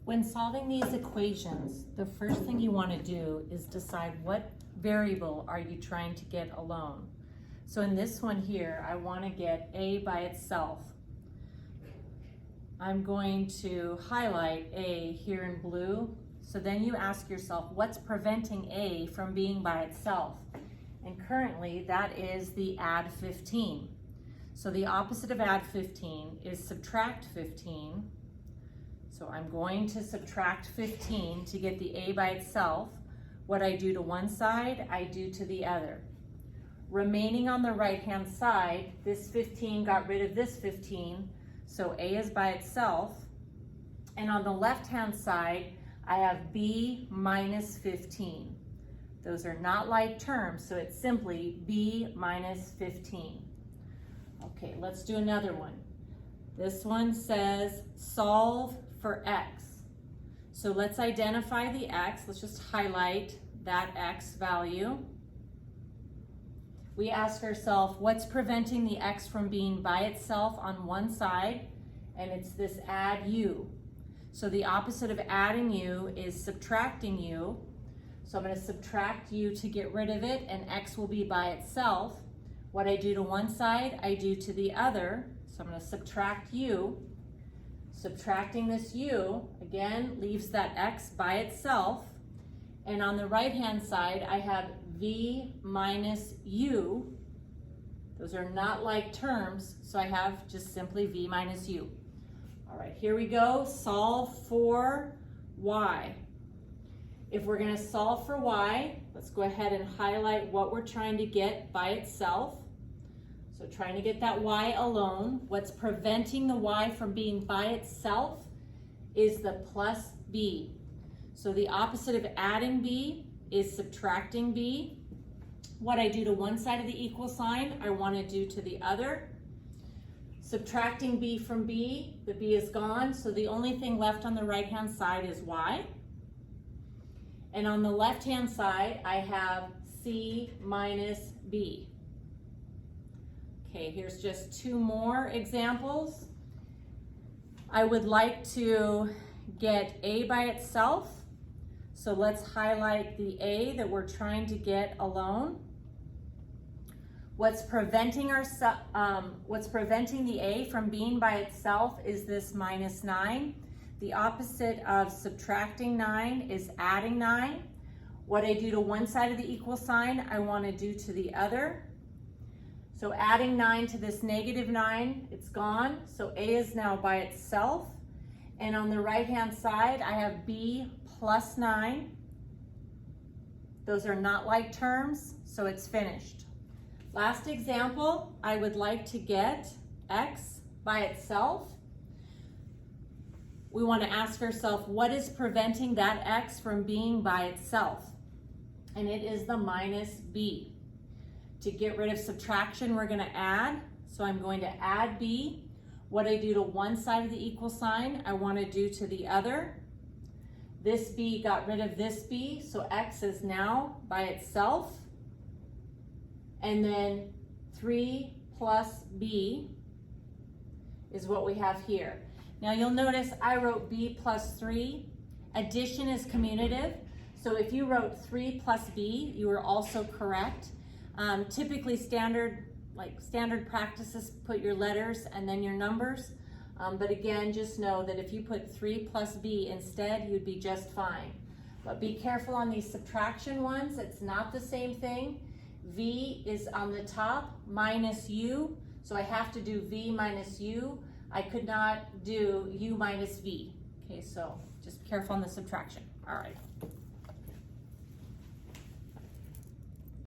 When solving these equations, the first thing you want to do is decide what variable are you trying to get alone. So in this one here, I want to get a by itself. I'm going to highlight a here in blue. So then you ask yourself, what's preventing a from being by itself? And currently that is the add 15. So the opposite of add 15 is subtract 15. So I'm going to subtract 15 to get the a by itself. What I do to one side, I do to the other. Remaining on the right-hand side, this 15 got rid of this 15, so a is by itself. And on the left-hand side, I have b minus 15. Those are not like terms, so it's simply b minus 15. Okay, let's do another one. This one says solve for x. So let's identify the x. Let's just highlight that x value. We ask ourselves, what's preventing the x from being by itself on one side? And it's this add u. So the opposite of adding u is subtracting u. So I'm going to subtract u to get rid of it, and x will be by itself. What I do to one side, I do to the other. So I'm going to subtract u. Subtracting this u, again, leaves that x by itself. And on the right-hand side, I have v minus u. Those are not like terms, so I have just simply v minus u. All right, here we go. Solve for y. If we're going to solve for y, let's go ahead and highlight what we're trying to get by itself. So trying to get that y alone. What's preventing the y from being by itself is the plus b. So the opposite of adding b is subtracting b. What I do to one side of the equal sign, I want to do to the other. Subtracting b from b, the b is gone, so the only thing left on the right-hand side is y. And on the left-hand side, I have c minus b. Okay, here's just two more examples. I would like to get a by itself. So let's highlight the a that we're trying to get alone. What's preventing the a from being by itself is this minus 9. The opposite of subtracting 9 is adding 9. What I do to one side of the equal sign, I want to do to the other. So adding 9 to this negative 9, it's gone. So a is now by itself. And on the right-hand side, I have b plus 9. Those are not like terms, so it's finished. Last example, I would like to get x by itself. We want to ask ourselves, what is preventing that x from being by itself? And it is the minus b. To get rid of subtraction, we're going to add. So I'm going to add b. What I do to one side of the equal sign, I want to do to the other. This b got rid of this b, so x is now by itself. And then 3 plus b is what we have here. Now you'll notice I wrote b plus 3. Addition is commutative, so if you wrote 3 plus b, you were also correct. Typically standard practices put your letters and then your numbers. But again, just know that if you put 3 plus b instead, you'd be just fine. But be careful on these subtraction ones. It's not the same thing. V is on the top minus u. So I have to do v minus u. I could not do u minus v. Okay, so just be careful on the subtraction. All right.